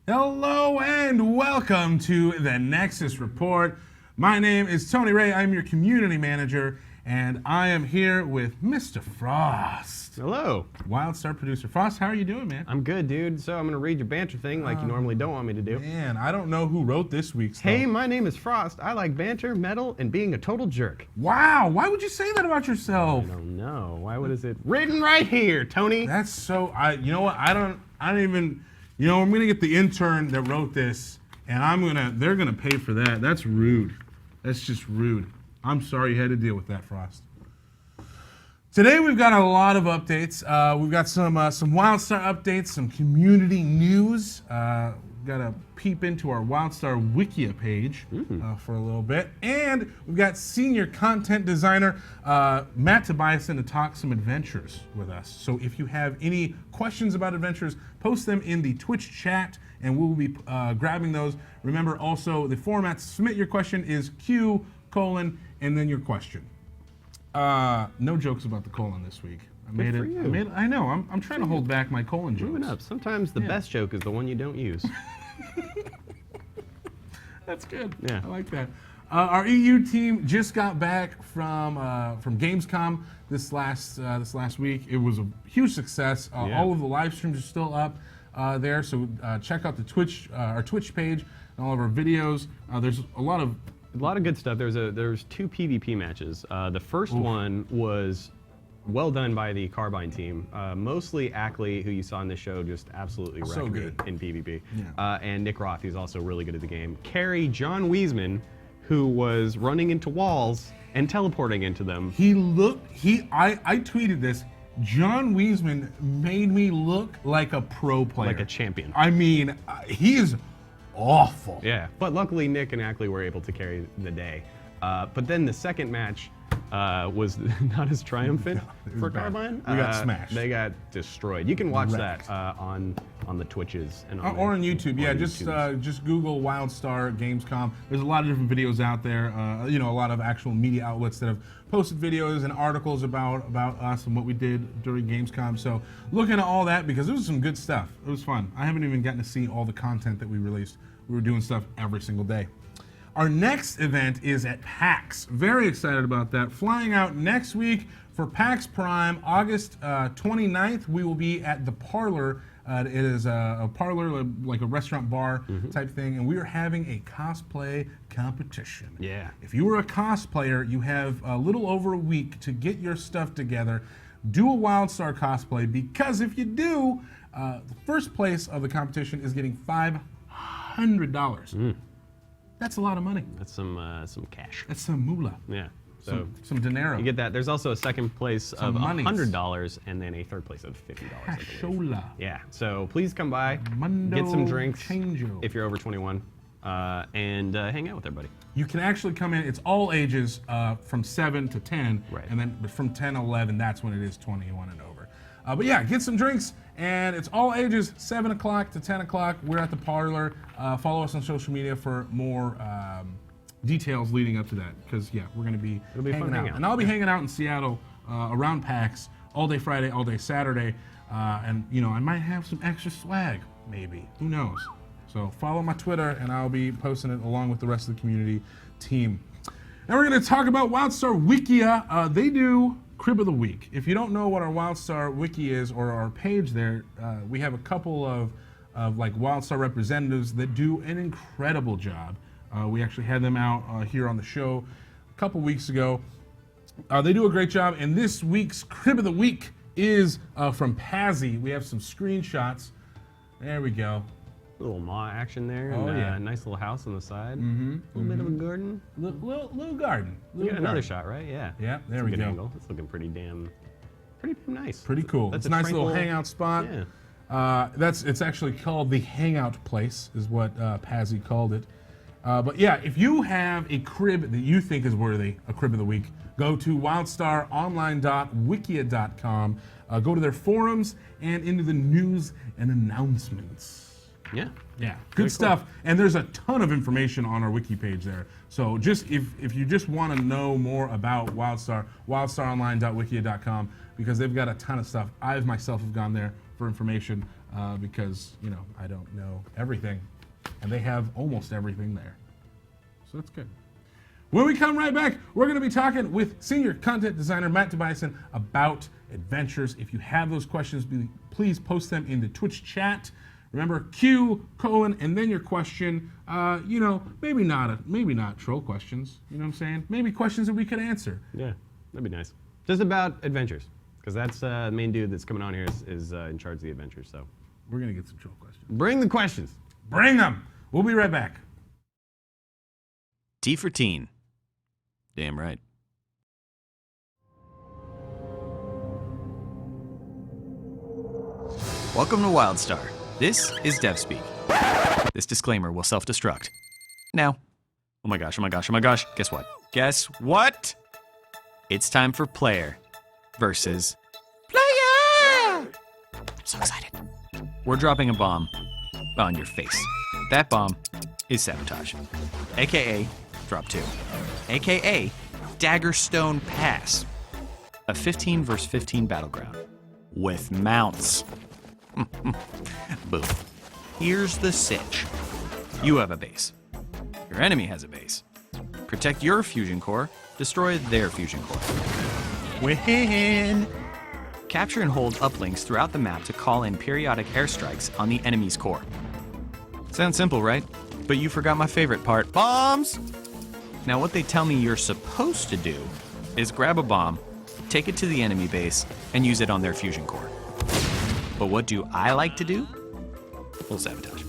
Hello and welcome to the Nexus Report. My name is Tony Ray. I'm your community manager, and I am here with Mr. Frost. Hello. WildStar producer. Frost, how are you doing, man? I'm good, dude. So I'm going to read your banter thing like you normally don't want me to do. Man, I don't know who wrote this week's Hey, my name is Frost. I like banter, metal, and being a total jerk. Wow, why would you say that about yourself? I don't know. Why would is it written right here, Tony? That's so, you know what, I don't even, I'm going to get the intern that wrote this, and they're going to pay for that. That's rude. That's just rude. I'm sorry you had to deal with that, Frost. Today we've got a lot of updates. We've got some WildStar updates, some community news. We've got to peep into our WildStar Wikia page for a little bit. And we've got senior content designer Matt Tobiason to talk some adventures with us. So if you have any questions about adventures, post them in the Twitch chat and we'll be grabbing those. Remember also the format to submit your question is Q, and then your question. No jokes about the colon this week. I know. I'm trying to hold back my colon jokes. Moving up. Sometimes the best joke is the one you don't use. That's good. Yeah. I like that. Our EU team just got back from Gamescom this last week. It was a huge success. All of the live streams are still up there, so check out the our Twitch page and all of our videos. There's a lot of good stuff. There's two PvP matches. The first one was well done by the Carbine team. Mostly Ackley, who you saw in this show, just absolutely wrecked me in PvP. Yeah. And Nick Roth, who's also really good at the game. Carry John Wiesman, who was running into walls and teleporting into them. I tweeted this. John Wiesman made me look like a pro player. Like a champion. I mean, he is awful. Yeah, but luckily Nick and Ackley were able to carry the day. But then the second match was not as triumphant for Carbine. We got smashed. They got destroyed. You can watch that on the Twitches and or on YouTube. Yeah, just Google WildStar Gamescom. There's a lot of different videos out there. A lot of actual media outlets that have posted videos and articles about us and what we did during Gamescom. So look into all that because it was some good stuff. It was fun. I haven't even gotten to see all the content that we released. We were doing stuff every single day. Our next event is at PAX. Very excited about that. Flying out next week for PAX Prime, August 29th. We will be at the Parlor. It is a parlor, like a restaurant bar type thing, and we are having a cosplay competition. Yeah. If you are a cosplayer, you have a little over a week to get your stuff together. Do a WildStar cosplay, because if you do, the first place of the competition is getting $500. That's a lot of money. That's some cash. That's some moolah. Yeah. So some dinero. You get that. There's also a second place of $100 and then a third place of $50. Cashola. Yeah. So please come by, get some drinks if you're over 21, and hang out with everybody. You can actually come in. It's all ages from 7 to 10, and then from 10 to 11, that's when it is 21 and over. But yeah, get some drinks, and it's all ages, 7 o'clock to 10 o'clock. We're at the Parlor. Follow us on social media for more details leading up to that, because yeah, we're going to be hanging out. And I'll be hanging out in Seattle around PAX all day Friday, all day Saturday, and I might have some extra swag, maybe. Who knows? So follow my Twitter, and I'll be posting it along with the rest of the community team. Now we're going to talk about WildStar Wikia. They do Crib of the Week. If you don't know what our WildStar Wiki is, or our page there, we have a couple of like WildStar representatives that do an incredible job. We actually had them out here on the show a couple weeks ago. They do a great job, and this week's Crib of the Week is from Pazzy. We have some screenshots. There we go. A little maw action there, and nice little house on the side. A little bit of a garden. Little garden. We got another shot, right? Yeah. Yeah, there we go. Angle. It's looking pretty damn nice. Pretty cool. It's a nice little hangout spot. Yeah. It's actually called the Hangout Place, is what Pazzy called it. But yeah, if you have a crib that you think is worthy a Crib of the Week, go to wildstaronline.wikia.com, go to their forums, and into the news and announcements. Yeah. Yeah, good stuff. And there's a ton of information on our wiki page there. So just if you just want to know more about WildStar, wildstaronline.wikia.com, because they've got a ton of stuff. I myself have gone there for information. because, you know, I don't know everything. And they have almost everything there. So that's good. When we come right back, we're going to be talking with senior content designer Matt Tobiason about adventures. If you have those questions, please post them in the Twitch chat. Remember, Q, colon, and then your question. You know, maybe not troll questions. You know what I'm saying? Maybe questions that we could answer. Yeah, that'd be nice. Just about adventures, because that's the main dude that's coming on here is in charge of the adventures. So we're going to get some troll questions. Bring the questions. Bring them. We'll be right back. T for teen. Damn right. Welcome to WildStar. This is DevSpeak. This disclaimer will self-destruct. Now. Oh my gosh, oh my gosh, oh my gosh. Guess what? Guess what? It's time for player versus player! I'm so excited. We're dropping a bomb on your face. That bomb is sabotage. AKA drop 2. AKA Daggerstone Pass. A 15 versus 15 battleground. With mounts. Boom. Here's the sitch. You have a base. Your enemy has a base. Protect your fusion core, destroy their fusion core. Win! Capture and hold uplinks throughout the map to call in periodic airstrikes on the enemy's core. Sounds simple, right? But you forgot my favorite part. Bombs! Now what they tell me you're supposed to do is grab a bomb, take it to the enemy base, and use it on their fusion core. But what do I like to do? Well, sabotage.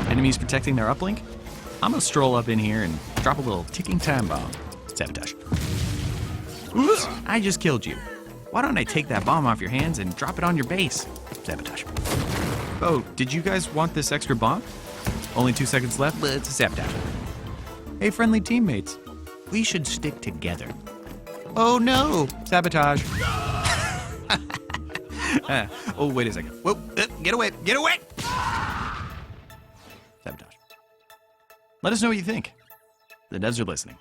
Enemies protecting their uplink? I'm gonna stroll up in here and drop a little ticking time bomb. Sabotage. Oops, I just killed you. Why don't I take that bomb off your hands and drop it on your base? Sabotage. Oh, did you guys want this extra bomb? Only 2 seconds left, but it's a sabotage. Hey, friendly teammates, we should stick together. Oh no, sabotage. Oh, wait a second. Whoa, get away, get away! Sabotage. Let us know what you think. The devs are listening.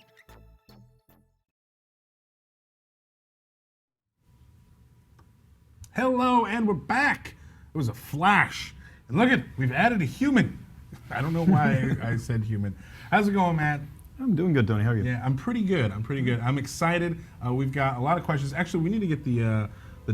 Hello, and we're back. It was a flash. And look at, we've added a human. I don't know why I said human. How's it going, Matt? I'm doing good, Tony. How are you? Yeah, I'm pretty good. I'm excited. We've got a lot of questions. Actually, we need to get the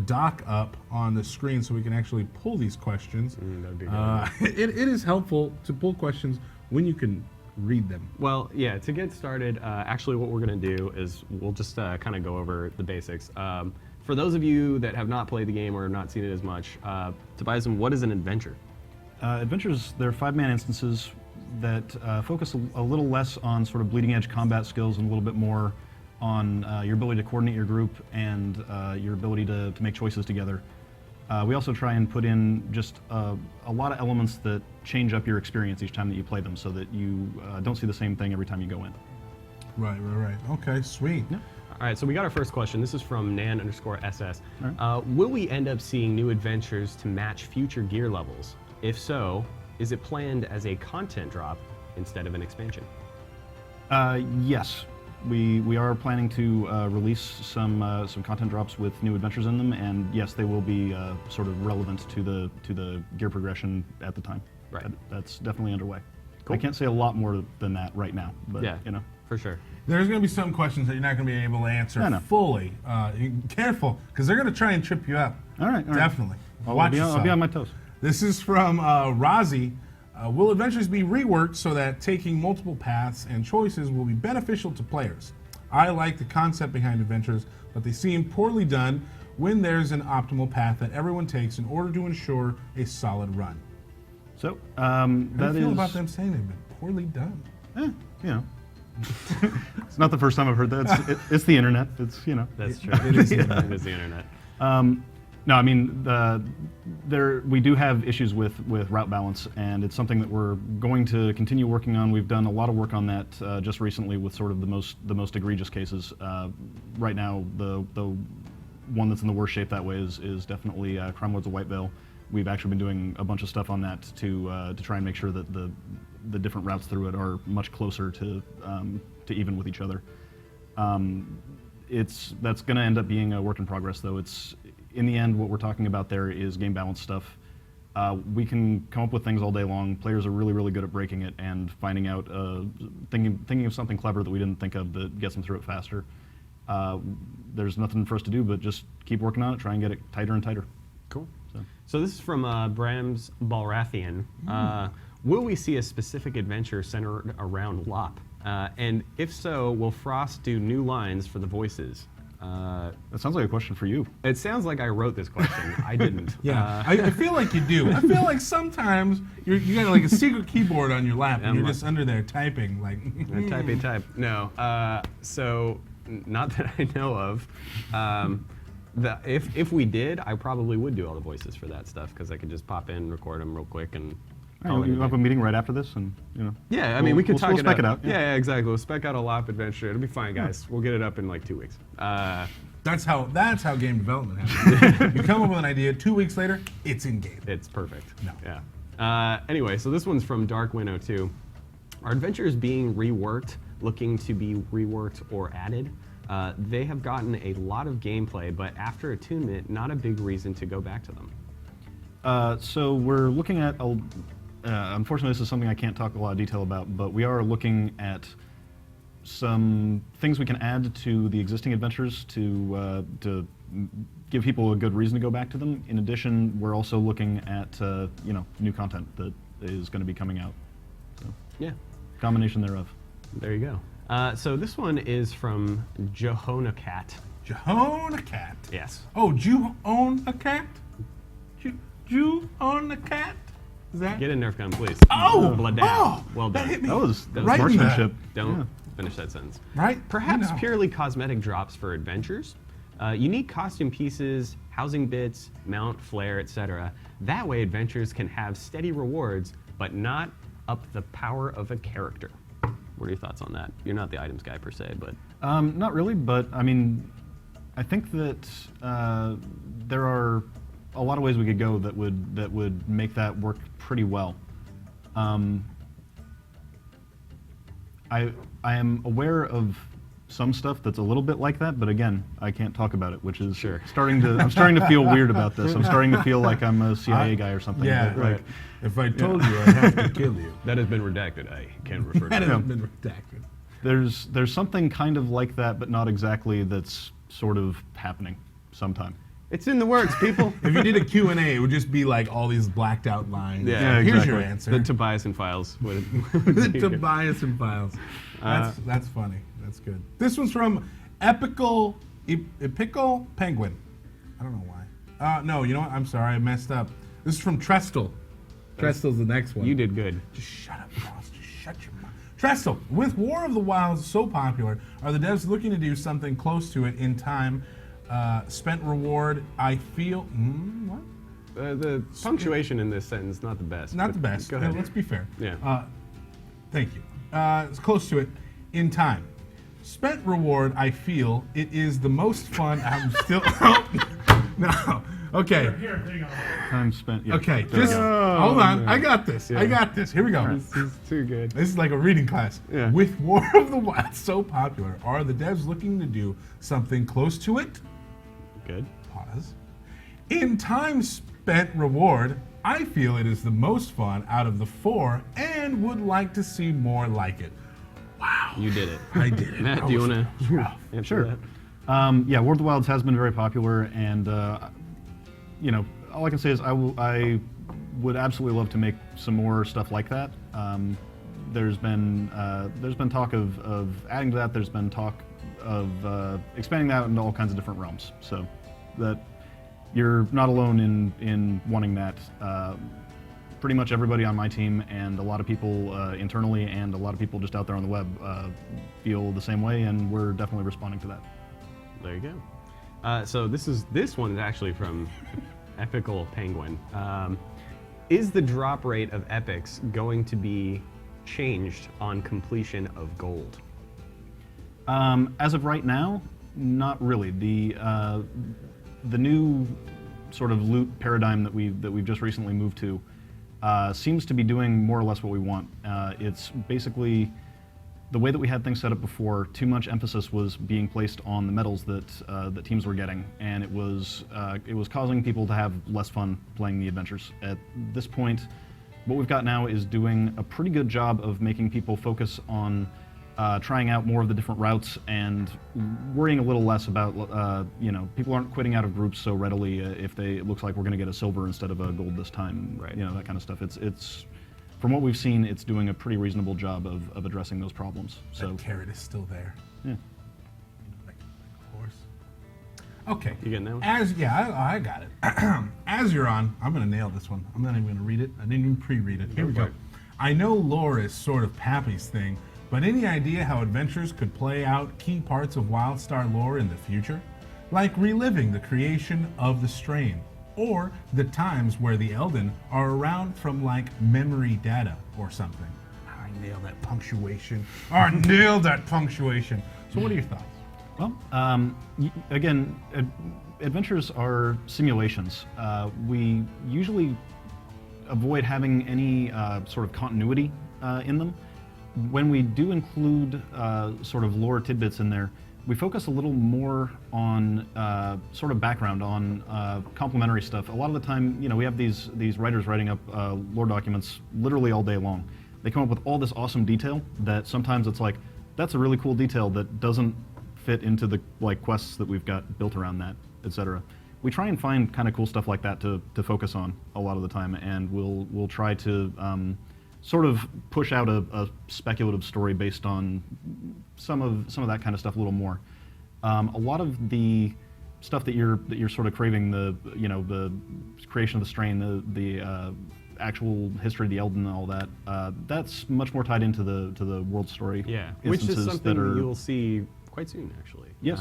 doc up on the screen so we can actually pull these questions. That'd be good. It is helpful to pull questions when you can read them. Well, yeah, to get started, actually what we're going to do is we'll just kind of go over the basics. For those of you that have not played the game or have not seen it as much, Tobiason, what is an adventure? Adventures, they're 5-man instances that focus a little less on sort of bleeding edge combat skills and a little bit more on your ability to coordinate your group and your ability to make choices together. We also try and put in just a lot of elements that change up your experience each time that you play them so that you don't see the same thing every time you go in. Right. Okay, sweet. Yeah. All right, so we got our first question. This is from Nan_SS. All right. Will we end up seeing new adventures to match future gear levels? If so, is it planned as a content drop instead of an expansion? Yes. We are planning to release some content drops with new adventures in them, and yes, they will be sort of relevant to the gear progression at the time. Right. That's definitely underway. Cool. I can't say a lot more than that right now, but Yeah, you know. for sure. There's going to be some questions that you're not going to be able to answer No. fully. Careful, because they're going to try and trip you up. All right. Definitely. I'll be on my toes. This is from Razi. Will adventures be reworked so that taking multiple paths and choices will be beneficial to players? I like the concept behind adventures, but they seem poorly done when there's an optimal path that everyone takes in order to ensure a solid run. So How do that you feel is about them saying they've been poorly done? you know. It's not the first time I've heard that. It's the internet. It's, you know. That's true. It is the internet. No, I mean, we do have issues with route balance, and it's something that we're going to continue working on. We've done a lot of work on that just recently with sort of the most egregious cases. Right now, the one that's in the worst shape that way is definitely Crime Lords of White Veil. We've actually been doing a bunch of stuff on that to try and make sure that the different routes through it are much closer to even with each other. That's going to end up being a work in progress, though. In the end, what we're talking about there is game balance stuff. we can come up with things all day long. Players are really, really good at breaking it and finding out, thinking of something clever that we didn't think of that gets them through it faster. There's nothing for us to do but just keep working on it, try and get it tighter and tighter. Cool. So this is from Brams Balrathian. Will we see a specific adventure centered around Lop? And if so, will Frost do new lines for the voices? That sounds like a question for you. It sounds like I wrote this question. I didn't. Yeah, I feel like you do. I feel like sometimes you got like a secret keyboard on your lap and you're just under there typing like. Type. No. So not that I know of. If we did, I probably would do all the voices for that stuff because I could just pop in, record them real quick, and. You have a meeting right after this, and Yeah, I mean we could talk we'll spec it out. Yeah, exactly. We'll spec out a Lop adventure. It'll be fine, guys. We'll get it up in like 2 weeks. That's how game development happens. You come up with an idea, 2 weeks later, it's in game. It's perfect. No. Yeah. Anyway, so this one's from Darkwinnow2. Are adventures being reworked, looking to be reworked or added? They have gotten a lot of gameplay, but after attunement, not a big reason to go back to them. So we're looking at, unfortunately this is something I can't talk a lot of detail about, but we are looking at some things we can add to the existing adventures to give people a good reason to go back to them. In addition, we're also looking at new content that is going to be coming out. So, Yeah. Combination thereof. There you go. So this one is from Jehonacat. Jehonacat. Yes. Oh, do you own a cat? Do you own a cat? Is that? Get in, Nerf gun, please. Oh! Blood down. Oh! Well done. That hit me. That was right in the- marksmanship. Don't finish that sentence. Right? Perhaps You know. purely cosmetic drops for adventures, unique costume pieces, housing bits, mount, flare, etc. That way adventures can have steady rewards, but not up the power of a character. What are your thoughts on that? You're not the items guy per se, but... Not really, but I mean, I think that there are a lot of ways we could go that would make that work pretty well. I am aware of some stuff that's a little bit like that, but again, I can't talk about it, which is I'm starting to feel weird about this. I'm starting to feel like I'm a CIA guy or something. Yeah, but, right. If I told you, I'd have to kill you. That has been redacted. I can't refer to That it. has been redacted. There's something kind of like that, but not exactly, that's sort of happening sometime. It's in the works, people. If you did a Q&A, it would just be like all these blacked out lines. Yeah, Here's exactly. your answer. The Tobiason files. The Tobiason files. That's funny. That's good. This one's from Epical Penguin. I don't know why. No, you know what? I'm sorry, I messed up. This is from Trestle. Trestle's the next one. You did good. Just shut up, Ross. Just shut your mouth. Trestle, with War of the Wilds so popular, are the devs looking to do something close to it in time? Spent reward, I feel. What? The punctuation in this sentence not the best. Not but the best. Go ahead. Let's be fair. Yeah. Thank you. It's close to it in time. Spent reward, I feel it is the most fun. I'm still. No. Okay. Here, hang on. Time spent. Yeah. Okay. There we Just go. hold on. I got this. I got this. Here we go. This is too good. This is like a reading class. Yeah. With War of the Wilds so popular, are the devs looking to do something close to it? Good. Pause. In time spent reward, I feel it is the most fun out of the four and would like to see more like it. Wow. You did it. I did it. Matt, That do you was want to rough. answer Sure. that? Yeah, War of the Wilds has been very popular, and all I can say is I would absolutely love to make some more stuff like that. There's been talk of adding to that. There's been talk of expanding that into all kinds of different realms. So that you're not alone in wanting that. Pretty much everybody on my team and a lot of people internally and a lot of people just out there on the web feel the same way, and we're definitely responding to that. There you go. So this one is actually from Epical Penguin. Is the drop rate of epics going to be changed on completion of gold? As of right now, not really. The new sort of loot paradigm that we've just recently moved to seems to be doing more or less what we want. It's basically the way that we had things set up before, too much emphasis was being placed on the medals that teams were getting, and it was causing people to have less fun playing the adventures. At this point, what we've got now is doing a pretty good job of making people focus on trying out more of the different routes and worrying a little less about, people aren't quitting out of groups so readily if it looks like we're going to get a silver instead of a gold this time, right. That kind of stuff. It's from what we've seen, it's doing a pretty reasonable job of addressing those problems. So that carrot is still there. Yeah. Like a horse. Okay. You getting that one? I got it. As you're on, I'm going to nail this one. I'm not even going to read it. I didn't even pre-read it. Here we go. I know lore is sort of Pappy's thing, but any idea how adventures could play out key parts of WildStar lore in the future? Like reliving the creation of the strain, or the times where the Elden are around from like memory data or something. I nailed that punctuation. So what are your thoughts? Well, again, adventures are simulations. We usually avoid having any sort of continuity in them. When we do include sort of lore tidbits in there, we focus a little more on sort of background, on complementary stuff. A lot of the time, we have these writers writing up lore documents literally all day long. They come up with all this awesome detail that sometimes it's like, that's a really cool detail that doesn't fit into the quests that we've got built around that, etc. We try and find kind of cool stuff like that to focus on a lot of the time, and we'll try to sort of push out a speculative story based on some of that kind of stuff a little more. A lot of the stuff that you're sort of craving, the creation of the strain, the actual history of the Elden and all that, that's much more tied into the world story. Yeah, which is instances something that are, you'll see quite soon, actually. Yes.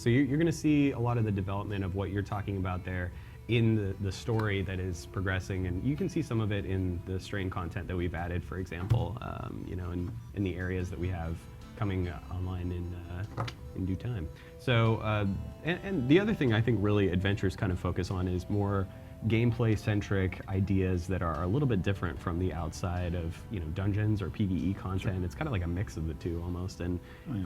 So you're going to see a lot of the development of what you're talking about there in the story that is progressing, and you can see some of it in the strain content that we've added, for example, in the areas that we have coming online in due time. So, and the other thing I think really adventures kind of focus on is more gameplay-centric ideas that are a little bit different from the outside of dungeons or PvE content. Sure. It's kind of like a mix of the two almost, and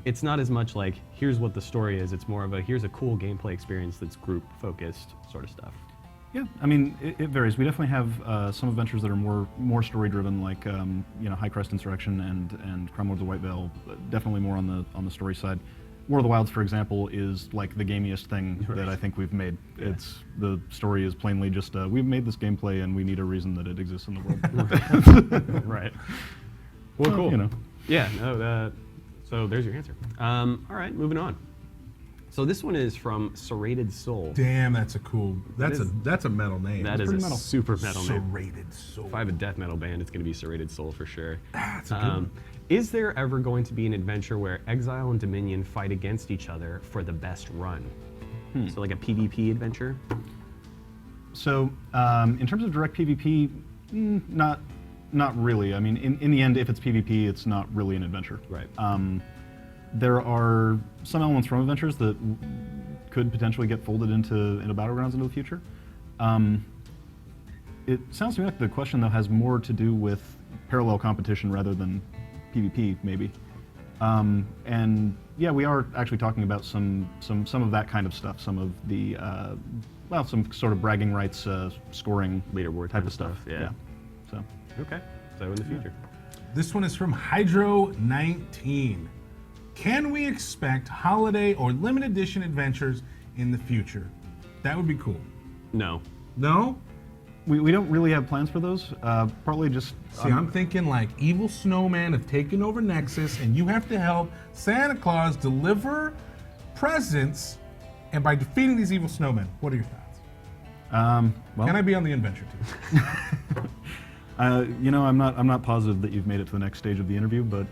it's not as much like here's what the story is. It's more of a here's a cool gameplay experience that's group-focused sort of stuff. Yeah, I mean it varies. We definitely have some adventures that are more story-driven, like High Crest Insurrection and Crime Lords of White Veil. Definitely more on the story side. War of the Wilds, for example, is like the gamiest thing that I think we've made. Yeah. The story is plainly just we've made this gameplay and we need a reason that it exists in the world. Right. Well, cool. Yeah. No. So there's your answer. All right, moving on. So this one is from Serrated Soul. Damn, that's a metal name. That is a metal. Super metal name. Serrated Soul. If I have a death metal band, it's going to be Serrated Soul for sure. That's a good one. Is there ever going to be an adventure where Exile and Dominion fight against each other for the best run? So like a PvP adventure? So in terms of direct PvP, not really. I mean, in the end, if it's PvP, it's not really an adventure. Right. There are some elements from adventures that could potentially get folded into Battlegrounds into the future. It sounds to me like the question, though, has more to do with parallel competition rather than PvP, maybe. And yeah, we are actually talking about some of that kind of stuff, some of the some sort of bragging rights, scoring leaderboard type of stuff. Yeah. So okay. So in the future. This one is from Hydro19. Can we expect holiday or limited edition adventures in the future? That would be cool. No. No? We don't really have plans for those. Partly just. See, I'm thinking like evil snowmen have taken over Nexus, and you have to help Santa Claus deliver presents, and by defeating these evil snowmen. What are your thoughts? Well, Can I be on the adventure team? I'm not positive that you've made it to the next stage of the interview, but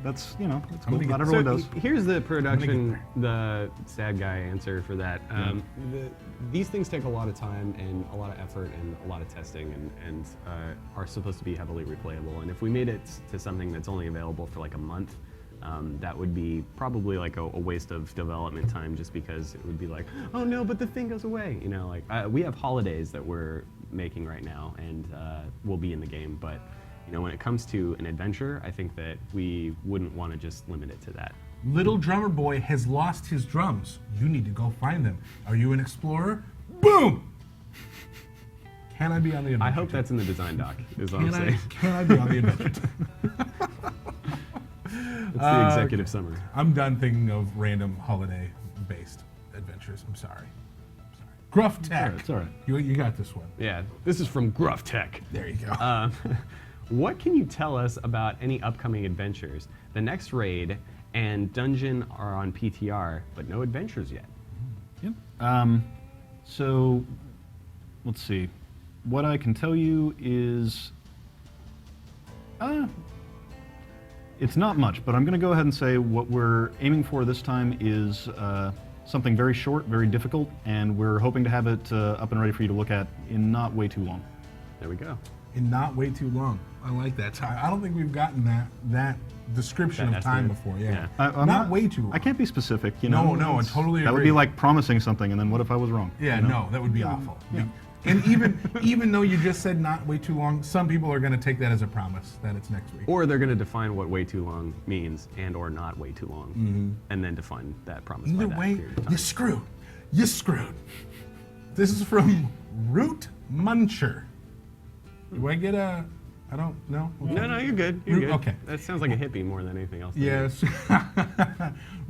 that's that's cool. Not everyone does. Here's the production, the sad guy answer for that. These things take a lot of time and a lot of effort and a lot of testing and are supposed to be heavily replayable. And if we made it to something that's only available for like a month, that would be probably like a waste of development time, just because it would be like, oh no, but the thing goes away. We have holidays that we're making right now and will be in the game, but you know, when it comes to an adventure, I think that we wouldn't want to just limit it to that. Little drummer boy has lost his drums. You need to go find them. Are you an explorer? Boom! Can I be on the adventure? I hope that's in the design doc, is what I'm saying. Can I be on the adventure? It's the executive summary. I'm done thinking of random holiday-based adventures. I'm sorry. Gruff Tech. It's all right. You got this one. Yeah, this is from Gruff Tech. There you go. What can you tell us about any upcoming adventures? The next raid and dungeon are on PTR, but no adventures yet. Yep. So, let's see. What I can tell you is, it's not much, but I'm going to go ahead and say what we're aiming for this time is something very short, very difficult, and we're hoping to have it up and ready for you to look at in not way too long. There we go. In not way too long. I like that time. I don't think we've gotten that description That of time estimate. before. Yeah. I'm not way too long. I can't be specific, you know. No, I totally That would agree. be like promising something, and then what if I was wrong? Yeah, you know? no, that would be awful. Yeah. And even though you just said not way too long, some people are going to take that as a promise that it's next week. Or they're going to define what way too long means and or not way too long, and then define that promise Either by that way, period of time. you're screwed. You're screwed. This is from Root Muncher. Do I get a? I don't know. No, you're good. You're good. Okay. That sounds like a hippie more than anything else. to me. Yes.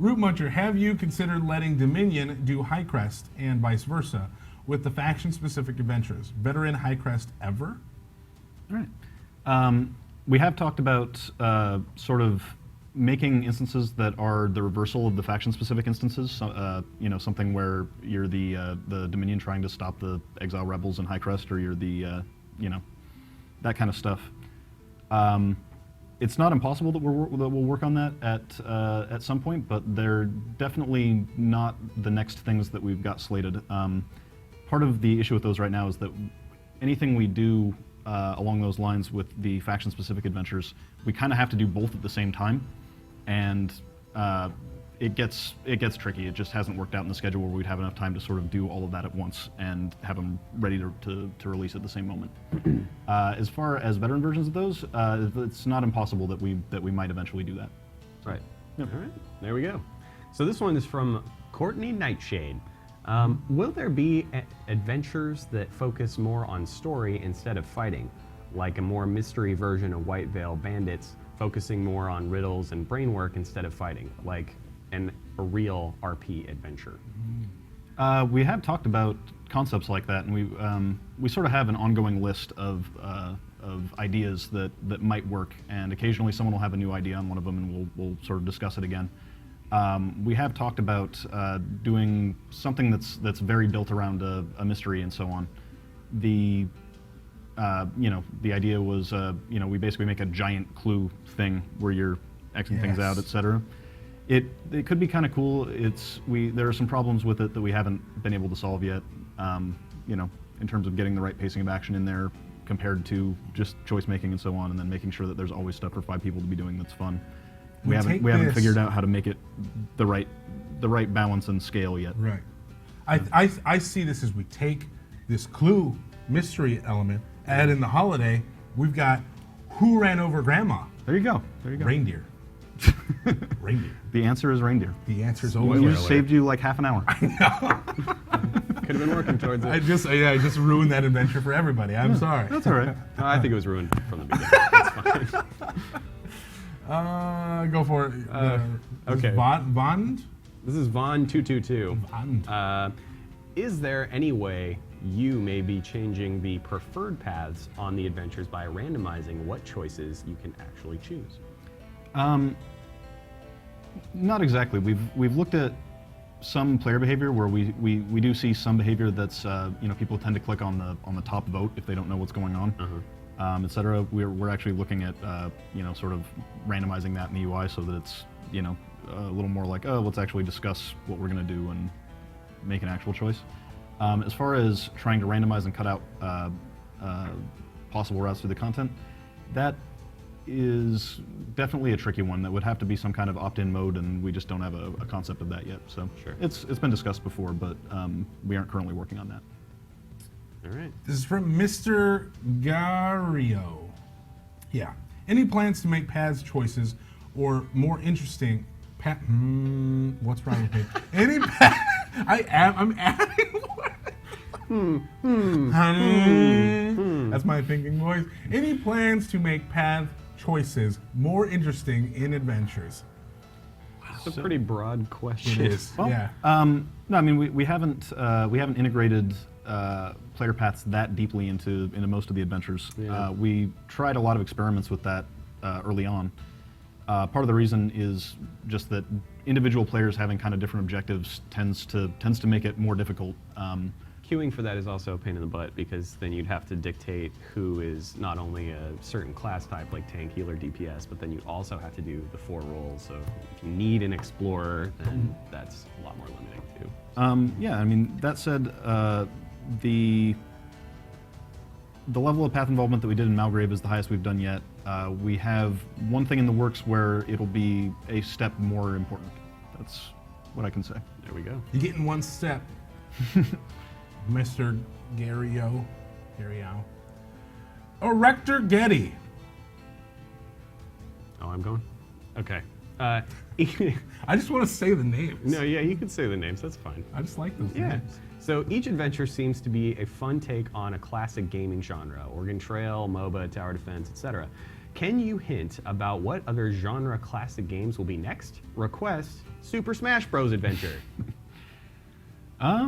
Root Muncher, have you considered letting Dominion do High Crest and vice versa with the faction-specific adventures? Veteran High Crest ever? All right. We have talked about sort of making instances that are the reversal of the faction-specific instances. So, you know, something where you're the Dominion trying to stop the Exile Rebels in High Crest, or you're the, you know, that kind of stuff. It's not impossible that we'll work on that at some point, but they're definitely not the next things that we've got slated. Part of the issue with those right now is that anything we do along those lines with the faction-specific adventures, we kind of have to do both at the same time, and it gets tricky. It just hasn't worked out in the schedule where we'd have enough time to sort of do all of that at once and have them ready to release at the same moment. As far as veteran versions of those, it's not impossible that we might eventually do that. Right. All right. There we go. So this one is from Courtney Nightshade. Will there be adventures that focus more on story instead of fighting, like a more mystery version of White Veil Bandits, focusing more on riddles and brain work instead of fighting, like a real RP adventure? We have talked about concepts like that, and we sort of have an ongoing list of ideas that might work, and occasionally someone will have a new idea on one of them, and we'll sort of discuss it again. We have talked about doing something that's very built around a mystery and so on. The you know, the idea was you know, we basically make a giant clue thing where you're Xing things out, etc. It could be kind of cool. There are some problems with it that we haven't been able to solve yet. You know, in terms of getting the right pacing of action in there compared to just choice making and so on, and then making sure that there's always stuff for 5 people to be doing that's fun. We haven't figured out how to make it the right balance and scale yet. Right. I see this as we take this clue mystery element, add in the holiday. We've got who ran over grandma? There you go. There you go. Reindeer. Reindeer. The answer is reindeer. The answer is We always just saved you like half an hour. Could have been working towards it. I just ruined that adventure for everybody. I'm sorry. That's all right. No, I think it was ruined from the beginning. That's fine. Go for it. okay. Vond? This is Vaughn222. Vond. Is there any way you may be changing the preferred paths on the adventures by randomizing what choices you can actually choose? Not exactly. We've looked at some player behavior where we do see some behavior that's you know, people tend to click on the top vote if they don't know what's going on, etc. We're actually looking at you know, sort of randomizing that in the UI so that it's, you know, a little more like, oh, let's actually discuss what we're going to do and make an actual choice. As far as trying to randomize and cut out possible routes through the content, that is definitely a tricky one. That would have to be some kind of opt-in mode, and we just don't have a concept of that yet. So Sure. it's been discussed before, but we aren't currently working on that. All right. This is from Mr. Gario. Yeah. Any plans to make paths choices or more interesting what's wrong with me? Any path I'm adding That's my thinking voice. Any plans to make path choices more interesting in adventures? It's a pretty broad question. It is. Well, yeah. No, I mean we haven't integrated player paths that deeply into most of the adventures. Yeah. We tried a lot of experiments with that early on. Part of the reason is just that individual players having kind of different objectives tends to make it more difficult. Queuing for that is also a pain in the butt because then you'd have to dictate who is not only a certain class type like tank, healer, DPS, but then you also have to do the 4 roles. So if you need an explorer, then that's a lot more limiting too. Yeah, I mean that said, the level of path involvement that we did in Malgrave is the highest we've done yet. We have one thing in the works where it'll be a step more important. That's what I can say. There we go. You're getting one step. Mr. Garyo. Rector Getty. Oh, I'm going? Okay. I just want to say the names. No, yeah, you can say the names. That's fine. I just like those Yeah. names. So each adventure seems to be a fun take on a classic gaming genre, Oregon Trail, MOBA, Tower Defense, etc. Can you hint about what other genre classic games will be next? Request Super Smash Bros. Adventure.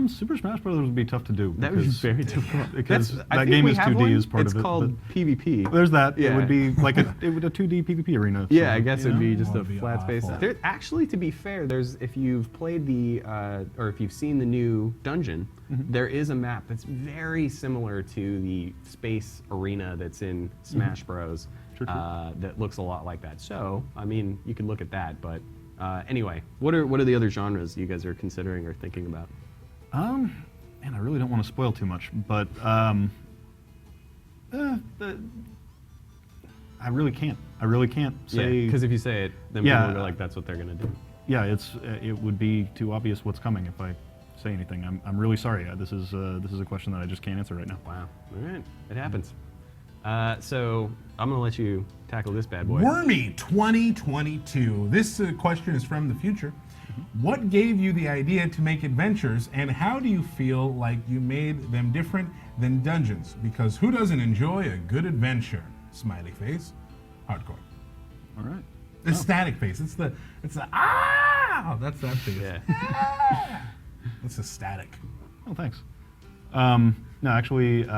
Super Smash Bros. Would be tough to do. That would be very difficult. Because I that think game we is have 2D one. is part it's of it. called PvP. There's that. Yeah. It would be like a 2D PvP arena. Yeah, so, I guess it'd be just That a would be flat space. awful. There, actually, to be fair, there's if you've played the or if you've seen the new dungeon, there is a map that's very similar to the space arena that's in Smash Bros. Sure. That looks a lot like that. So, I mean, you could look at that. But anyway, what are the other genres you guys are considering or thinking about? Man, I really don't want to spoil too much, but I really can't. I really can't say. Because if you say it, then Yeah. people will go like, "That's what they're gonna do." Yeah, it would be too obvious what's coming if I say anything. I'm really sorry. This is a question that I just can't answer right now. Wow. All right, it happens. So I'm gonna let you tackle this bad boy. Wormy 2022. This question is from the future. What gave you the idea to make adventures, and how do you feel like you made them different than dungeons? Because who doesn't enjoy a good adventure? Smiley face. Hardcore. All right. It's static face. It's the that's that face. Yeah. It's a static. Oh, thanks. No, actually,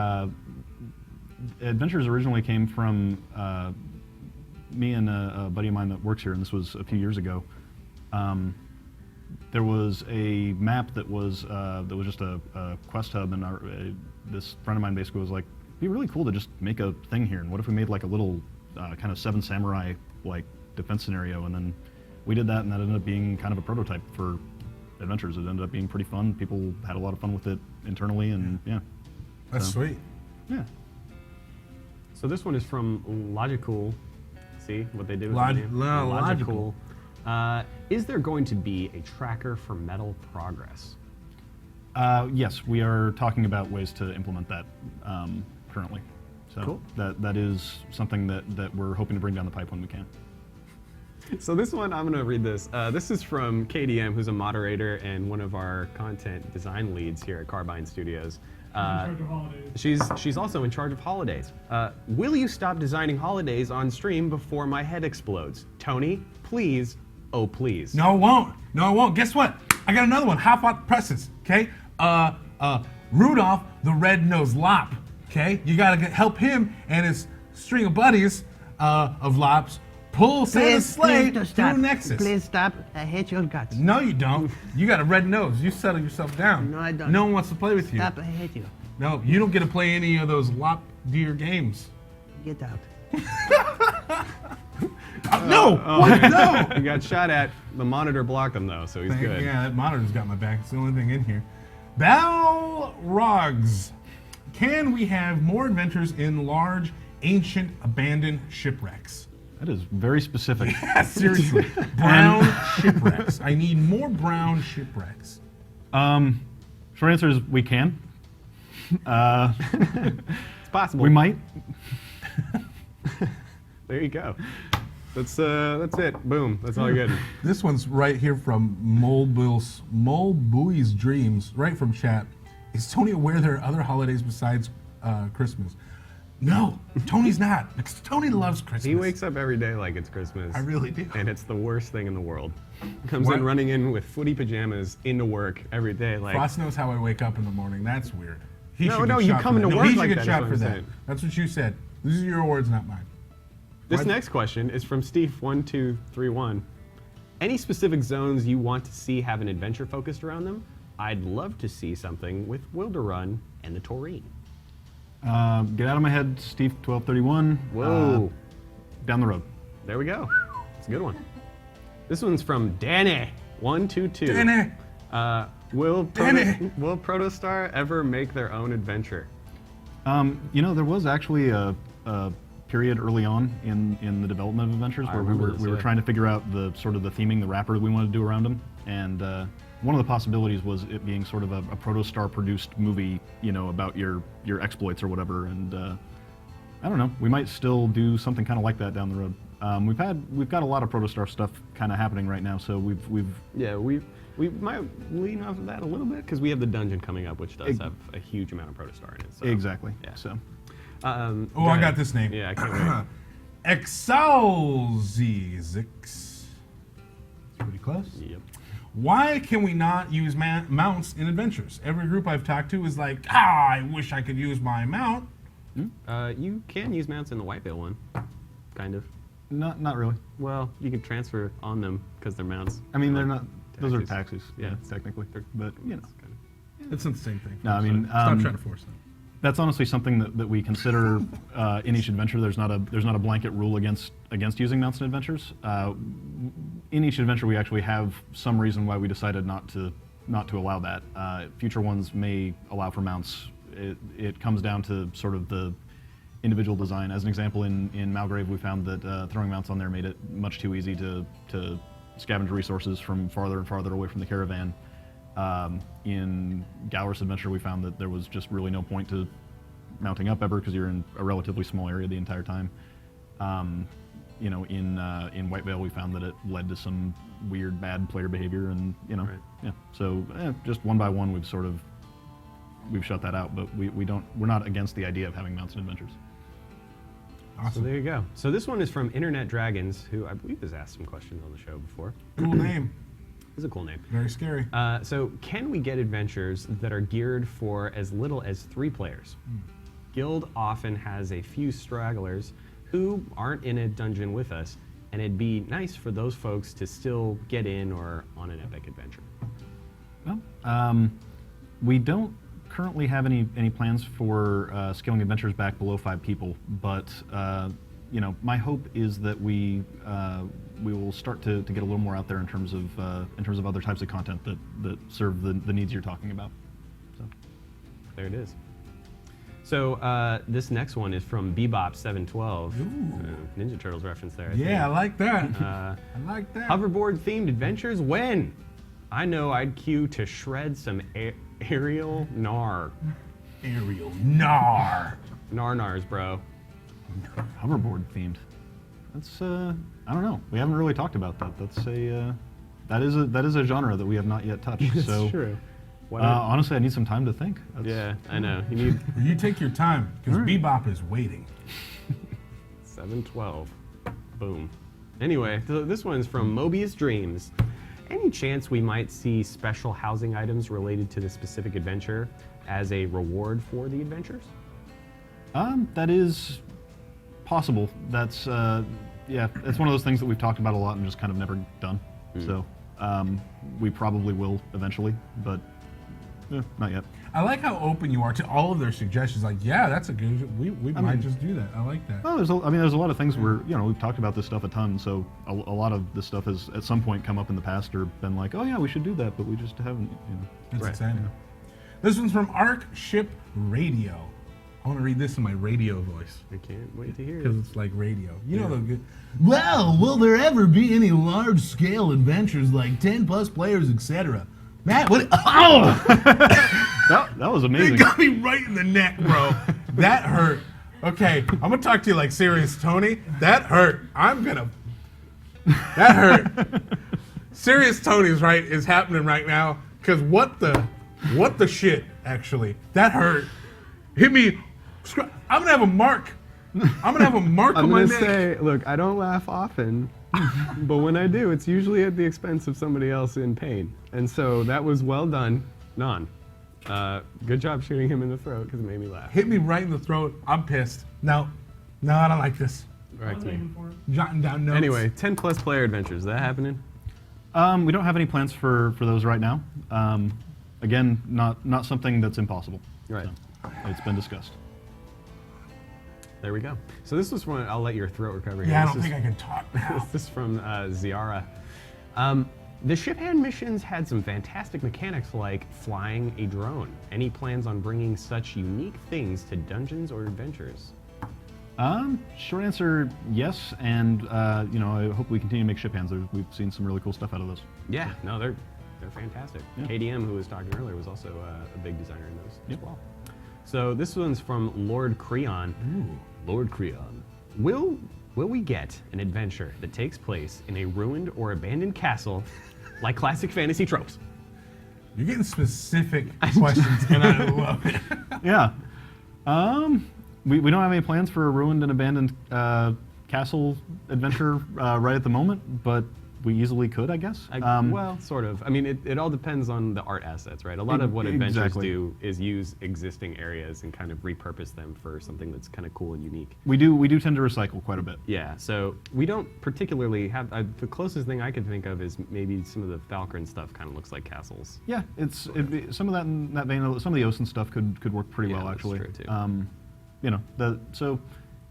adventures originally came from me and a buddy of mine that works here, and this was a few years ago. There was a map that was just a quest hub, and this friend of mine basically was like, "It'd be really cool to just make a thing here. And what if we made like a little kind of Seven Samurai like defense scenario?" And then we did that, and that ended up being kind of a prototype for adventures. It ended up being pretty fun. People had a lot of fun with it internally, and yeah. That's So- sweet. Yeah. So this one is from Logical. See what they did with Log- the name? no, Logical. Is there going to be a tracker for metal progress? Yes, we are talking about ways to implement that currently. So Cool. that is something that we're hoping to bring down the pipe when we can. So this one, I'm going to read this. This is from KDM, who's a moderator and one of our content design leads here at Carbine Studios. She's also in charge of holidays. Will you stop designing holidays on stream before my head explodes? Tony, please, oh please. No, it won't. No, it won't. Guess what? I got another one. Hot pot presses. Okay. Rudolph the Red-Nosed Lop. Okay. You gotta help him and his string of buddies of lops pull Santa's sleigh to stop. through Nexus. Please stop. I hate your guts. No, you don't. You got a red nose. You settle yourself down. No, I don't. No one wants to play with you. Stop. I hate you. No, you don't get to play any of those lop deer games. Get out. No! What? No! He got shot at. The monitor blocked him though, so he's good. Yeah, that monitor's got my back. It's the only thing in here. Balrogs. Can we have more adventures in large, ancient, abandoned shipwrecks? That is very specific. Yeah, seriously. Brown shipwrecks. I need more brown shipwrecks. Short answer is we can. It's possible. We might. There you go. That's it. Boom. That's all you're getting. This one's right here from Buoy's Dreams, right from chat. Is Tony aware there are other holidays besides Christmas? No, Tony's not. Because Tony loves Christmas. He wakes up every day like it's Christmas. I really do. And it's the worst thing in the world. Comes What? in running in with footy pajamas into work every day. Like, Frost knows how I wake up in the morning. That's weird. He No, should no, get you shot come for that. into No, work he should like get that, is shot what for I'm that. saying. That's what you said. These are your words, not mine. This Why- next question is from Steve1231. Any specific zones you want to see have an adventure focused around them? I'd love to see something with Wilderrun and the Taurine. Get out of my head, Steve 1231. Whoa. Down the road. There we go. It's a good one. This one's from Danny122. Danny! Will Danny! Protostar ever make their own adventure? There was actually a period early on in the development of adventures where we remember were this, trying to figure out the theming, the wrapper that we wanted to do around them, and one of the possibilities was it being sort of a Protostar produced movie, about your exploits or whatever. And I don't know, we might still do something kind of like that down the road. We've got a lot of Protostar stuff kind of happening right now, so we might lean off of that a little bit because we have the dungeon coming up, which does have a huge amount of Protostar in it. So. exactly. Yeah. So Oh, I got this name. Yeah, I can't wait. Exalzizix. Pretty close. Yep. Why can we not use mounts in adventures? Every group I've talked to is like, I wish I could use my mount. You can use mounts in the Whitevale one, kind of. not really. Well, you can transfer on them because they're mounts. I mean, they're not. Those are Taxis. taxis. Yeah. Technically, but It's not the same thing. No, I mean, Stop trying to force them. that's honestly something that we consider in each adventure. There's not a blanket rule against using mounts in adventures. In each adventure, we actually have some reason why we decided not to allow that. Future ones may allow for mounts. It comes down to sort of the individual design. As an example, in Malgrave, we found that throwing mounts on there made it much too easy to scavenge resources from farther and farther away from the caravan. In Galrus Adventure, we found that there was just really no point to mounting up ever because you're in a relatively small area the entire time. In Whitevale, we found that it led to some weird, bad player behavior, and Right. yeah. So just one by one, we've shut that out. But we're not against the idea of having mounts in adventures. So Awesome. there you go. So this one is from Internet Dragons, who I believe has asked some questions on the show before. Cool name. It's a cool name. Very scary. So can we get adventures that are geared for as little as 3 players? Guild often has a few stragglers who aren't in a dungeon with us, and it'd be nice for those folks to still get in or on an epic adventure. Well, we don't currently have any plans for scaling adventures back below 5 people, but my hope is that we will start to get a little more out there in terms of other types of content that serve the needs you're talking about. So There it is. So this next one is from Bebop712. Ninja Turtles reference there. I think. I like that. I like that. Hoverboard themed adventures when? I know I'd queue to shred some aerial gnar. Ariel. Nar. Nar-nars, bro. hoverboard themed. That's I don't know. We haven't really talked about that. That is a genre that we have not yet touched. That's so true. Why not? honestly, I need some time to think. Yeah, I know. You need You take your time, because Bebop is waiting. 712. Boom. Anyway, this one's from Mobius Dreams. Any chance we might see special housing items related to the specific adventure as a reward for the adventures? That is possible. That's it's one of those things that we've talked about a lot and just kind of never done. So we probably will eventually, but not yet. I like how open you are to all of their suggestions. Like, yeah, that's a good. We might just do that. I like that. Well, there's a lot of things where we've talked about this stuff a ton. So a lot of this stuff has at some point come up in the past or been like, oh yeah, we should do that, but we just haven't. That's Right. exciting. This one's from Arc Ship Radio. I want to read this in my radio voice I can't wait to hear because it. it's like radio. You know the good. Well, will there ever be any large-scale adventures like 10+ players, etc.? Matt, what? Oh! That was It amazing. got me right in the neck, bro. That hurt. Okay, I'm gonna talk to you like serious, Tony. That hurt. That hurt. Serious Tony's right is happening right now. Cause what the shit? Actually, that hurt. Hit me. I'm gonna have a mark. I'm gonna have a mark on my neck. I'm gonna say, look, I don't laugh often, but when I do, it's usually at the expense of somebody else in pain. And so that was well done, Non. Good job shooting him in the throat because it made me laugh. Hit me right in the throat. I'm pissed. No, I don't like this. Right to me. Jotting down notes. Anyway, 10+ player adventures. Is that happening? We don't have any plans for those right now. Again, not something that's impossible. Right. So, it's been discussed. There we go. So this was from, I'll let your throat recover here. Yeah, I This don't think I can talk now. This is from Ziara. The ship hand missions had some fantastic mechanics like flying a drone. Any plans on bringing such unique things to dungeons or adventures? Short answer, yes, and I hope we continue to make ship hands. We've seen some really cool stuff out of those. Yeah, no, they're fantastic. Yeah. KDM, who was talking earlier, was also a big designer in those as well. So this one's from Lord Creon. Ooh. Lord Creon. Will we get an adventure that takes place in a ruined or abandoned castle like classic fantasy tropes? You're getting specific questions, and I love it. Yeah. We don't have any plans for a ruined and abandoned castle adventure right at the moment, but we easily could, I guess. Well, sort of. I mean, it all depends on the art assets, right? A lot of what adventures Exactly. do is use existing areas and kind of repurpose them for something that's kind of cool and unique. We do tend to recycle quite a bit. Yeah, so we don't particularly have, the closest thing I could think of is maybe some of the Valkyrie stuff kind of looks like castles. Yeah, some of that in that vein. Some of the Ocean stuff could work pretty well, that's actually. true, too. So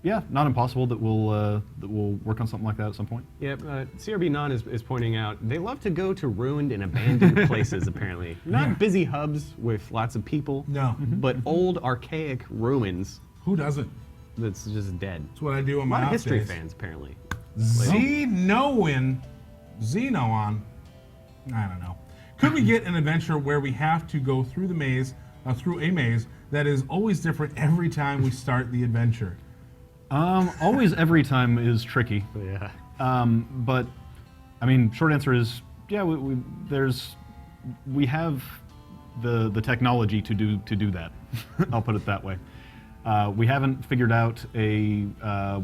yeah, not impossible that we'll work on something like that at some point. Yep, CRB Non is pointing out they love to go to ruined and abandoned places, apparently. Not busy hubs with lots of people. No. But old, archaic ruins Who doesn't? that's just dead. That's what I do on A my lot of off history days. fans, apparently. Xenoon. I don't know. Could we get an adventure where we have to go through through a maze that is always different every time we start the adventure? Always every time is tricky. Yeah. But I mean, short answer is yeah. We have the technology to do that. I'll put it that way. We haven't figured out a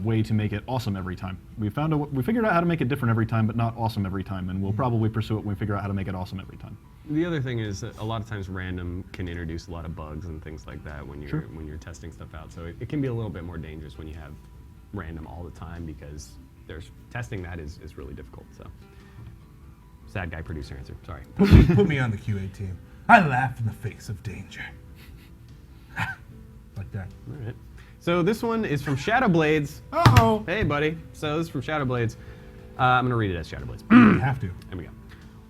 way to make it awesome every time. We figured out how to make it different every time, but not awesome every time. And we'll probably pursue it when we figure out how to make it awesome every time. The other thing is that a lot of times random can introduce a lot of bugs and things like that when Sure. when you're testing stuff out. So it can be a little bit more dangerous when you have random all the time because testing that is really difficult. So sad guy producer answer. Sorry. Put me on the QA team. I laugh in the face of danger. Like that. All right. So this one is from Shadowblades. Uh-oh. Hey, buddy. So this is from Shadowblades. I'm going to read it as Shadowblades. You have to. There we go.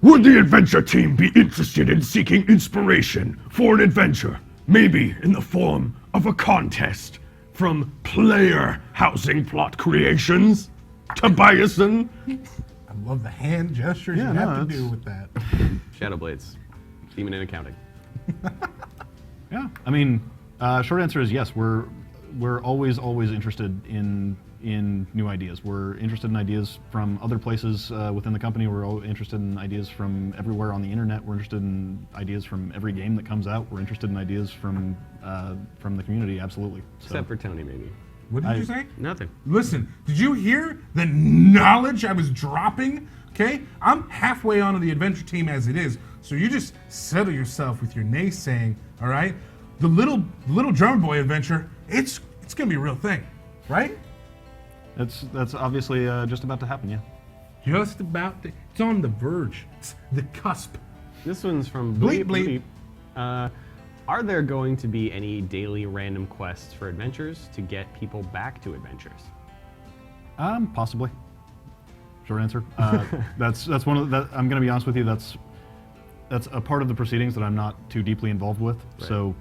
Would the adventure team be interested in seeking inspiration for an adventure, maybe in the form of a contest from Player Housing Plot Creations? Tobiason? I love the hand gestures Yeah, you no, have to that's- do with that. Shadowblades. Demon in accounting. Yeah, I mean, short answer is yes. We're always interested in new ideas. We're interested in ideas from other places within the company. We're all interested in ideas from everywhere on the internet. We're interested in ideas from every game that comes out. We're interested in ideas from the community. Absolutely. So, Except for Tony, maybe. What did you say? Nothing. Listen, did you hear the knowledge I was dropping? Okay? I'm halfway onto the adventure team as it is, so you just settle yourself with your naysaying, all right? The little drummer boy adventure, it's gonna be a real thing, right? that's obviously just about to happen. Yeah. Just about to, it's on the verge. It's the cusp. This one's from Bleep, Bleep. Are there going to be any daily random quests for adventures to get people back to adventures? Possibly. Short answer. That's one of the, I'm going to be honest with you. That's a part of the proceedings that I'm not too deeply involved with. Right. So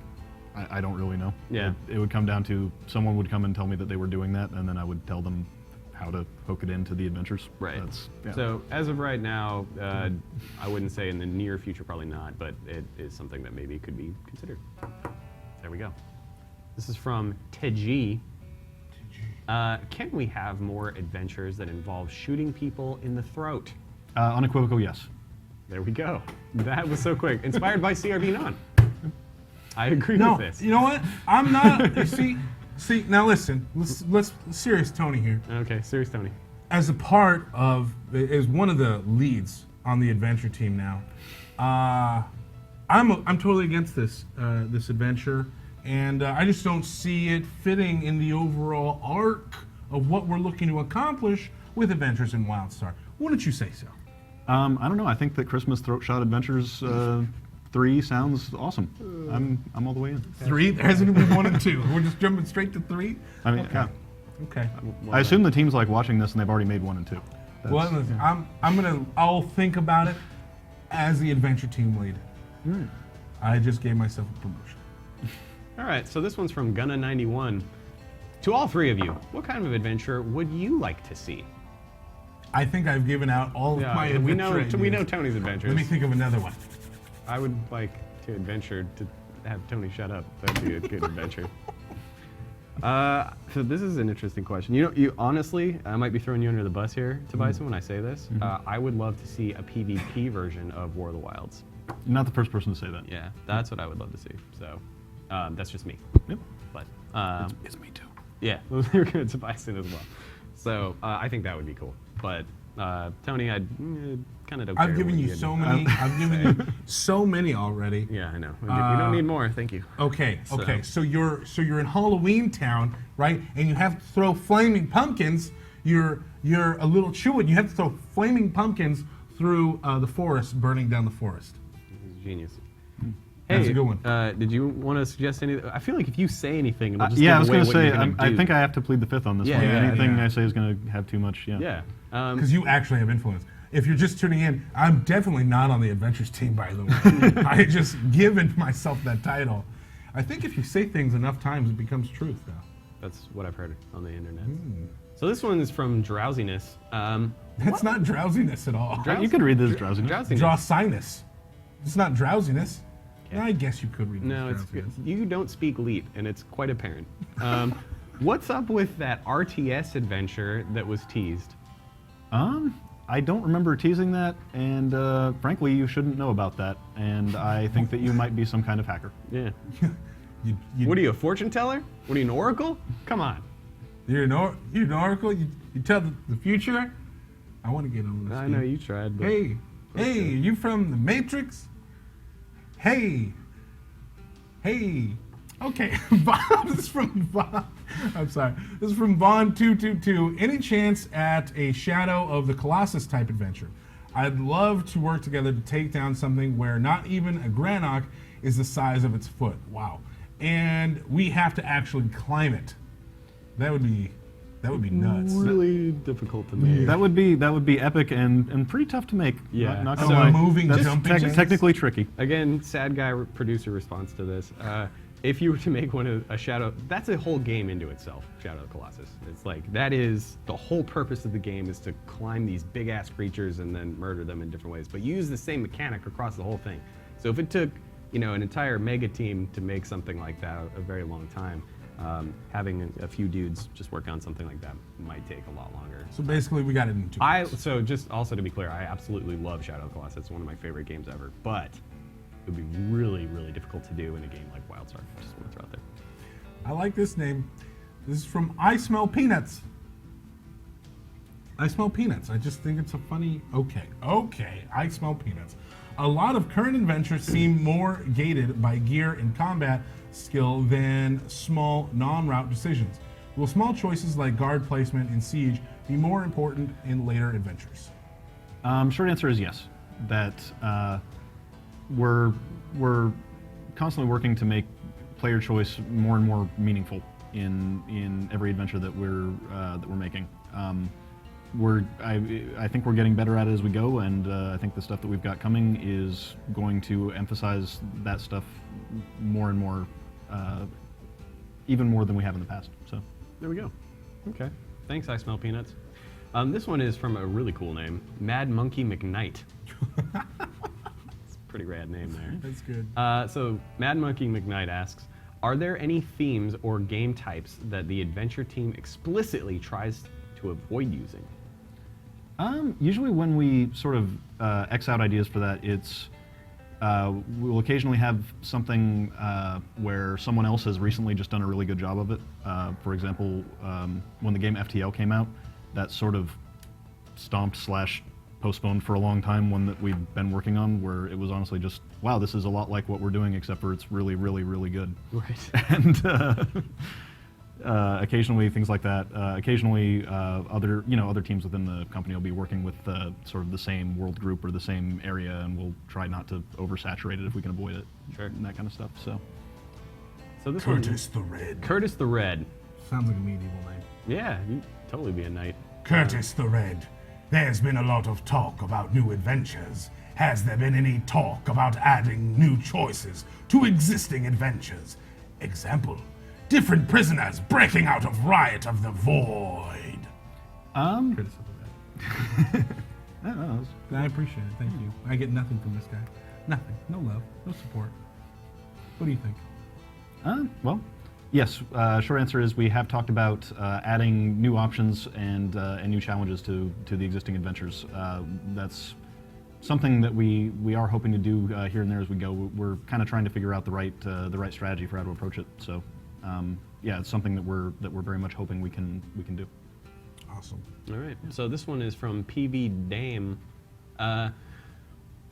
I don't really know. Yeah. It would come down to someone would come and tell me that they were doing that, and then I would tell them how to hook it into the adventures. Right. Yeah. So as of right now, I wouldn't say in the near future, probably not, but it is something that maybe could be considered. There we go. This is from Teji. Can we have more adventures that involve shooting people in the throat? Unequivocal, yes. There we go. That was so quick. Inspired by CRB Non. I agree No, with this. you know what? I'm not. you see. Now listen. Let's serious Tony here. Okay, serious Tony. As a part of, as one of the leads on the adventure team now, I'm totally against this adventure, and I just don't see it fitting in the overall arc of what we're looking to accomplish with Adventures in WildStar. Wouldn't you say so? I don't know. I think that Christmas Throat Shot Adventures 3 sounds awesome. I'm all the way in. 3? There hasn't even been 1 and 2. We're just jumping straight to 3. I mean, yeah. Okay. I assume the team's like watching this and they've already made 1 and 2. Well, listen, I'll think about it as the adventure team lead. I just gave myself a promotion. All right, so this one's from Gunna91. To all three of you, what kind of adventure would you like to see? I think I've given out all of my adventure we know ideas. Tony's adventures. Let me think of another one. I would like to adventure to have Tony shut up. That'd be a good adventure. So this is an interesting question. You honestly, I might be throwing you under the bus here, Tobiason, when I say this. I would love to see a PvP version of War of the Wilds. Not the first person to say that. Yeah, that's what I would love to see. So that's just me. Yep. But It's me too. yeah, those are good, Tobiason as well. So I think that would be cool. But Tony, I kind of don't care. I've given what you so many. I've given you so many already. Yeah, I know. We don't need more. Thank you. Okay. So you're in Halloween Town, right? And you have to throw flaming pumpkins. You're a little Chewin. You have to throw flaming pumpkins through the forest, burning down the forest. Genius. That's Hey, a good one. Did you want to suggest anything? I feel like if you say anything, it'll just Yeah, I give was away going to what say, you're gonna I do. think I have to plead the fifth on this Yeah, one. yeah, Anything yeah. I say is going to have too much, yeah. Yeah. Because you actually have influence. If you're just tuning in, I'm definitely not on the Adventures team, by the way. I just given myself that title. I think if you say things enough times, it becomes truth, though. That's what I've heard on the internet. So this one is from Drowsiness. That's not drowsiness at all. You could read this drowsiness. Drowsiness. Draw sinus. It's not drowsiness. Yeah, I guess you could read No, this it's drowsiness. good. You don't speak Leet, and it's quite apparent. What's up with that RTS adventure that was teased? I don't remember teasing that, and frankly, you shouldn't know about that. And I think that you might be some kind of hacker. Yeah. You, What are you, a fortune teller? What are you, an oracle? Come on. You're an oracle? You tell the future? I want to get on this. I game. know you tried, but Hey, are you from the Matrix? Hey. Okay, this is from Vaughn. I'm sorry. This is from Vaughn222. Any chance at a Shadow of the Colossus type adventure? I'd love to work together to take down something where not even a Granok is the size of its foot. Wow. And we have to actually climb it. That would be nuts. really difficult to make. That would be epic and pretty tough to make. Yeah. Not So gonna lie. moving, That's jumping things? technically tricky. Again, sad guy producer response to this. If you were to make a Shadow, that's a whole game into itself, Shadow of the Colossus. It's like, that is the whole purpose of the game, is to climb these big ass creatures and then murder them in different ways. But you use the same mechanic across the whole thing. So if it took, an entire mega team to make something like that a very long time, having a few dudes just work on something like that might take a lot longer. So basically, we got it in 2 weeks. So just also to be clear, I absolutely love Shadow of the Colossus. It's one of my favorite games ever. But it would be really, really difficult to do in a game like WildStar. Just want to throw out there. I like this name. This is from I Smell Peanuts. I Smell Peanuts. I just think it's a funny. Okay. I Smell Peanuts. A lot of current adventures seem more gated by gear and combat skill than small non-route decisions. Will small choices like guard placement in Siege be more important in later adventures? Short answer is yes. That we're constantly working to make player choice more and more meaningful in every adventure that we're making. I think we're getting better at it as we go, and I think the stuff that we've got coming is going to emphasize that stuff more and more, even more than we have in the past. So There we go. Okay. Thanks, I Smell Peanuts. This one is from a really cool name, Mad Monkey McKnight. It's a pretty rad name there. That's good. So Mad Monkey McKnight asks, Are there any themes or game types that the adventure team explicitly tries to avoid using? Usually when we sort of X out ideas for that, it's we'll occasionally have something where someone else has recently just done a really good job of it. For example, when the game FTL came out, that sort of stomped / postponed for a long time one that we'd been working on, where it was honestly just, wow, this is a lot like what we're doing, except for it's really, really, really good. Right. And occasionally things like that. Occasionally other teams within the company will be working with sort of the same world group or the same area, and we'll try not to oversaturate it if we can avoid it. Sure. And that kind of stuff. So So this Curtis the Red. Curtis the Red. Sounds like a medieval name. Yeah, you'd totally be a knight. Curtis the Red. There's been a lot of talk about new adventures. Has there been any talk about adding new choices to existing adventures? Example, different prisoners breaking out of Riot of the Void. Curtis of the Red. I don't know. I appreciate it. Thank you. I get nothing from this guy. Nothing. No love. No support. What do you think? Well, yes. Short answer is we have talked about adding new options and new challenges to the existing adventures. That's something that we are hoping to do here and there as we go. We're kind of trying to figure out the right strategy for how to approach it. So, yeah, it's something that we're very much hoping we can do. Awesome. All right. So this one is from PV Dame.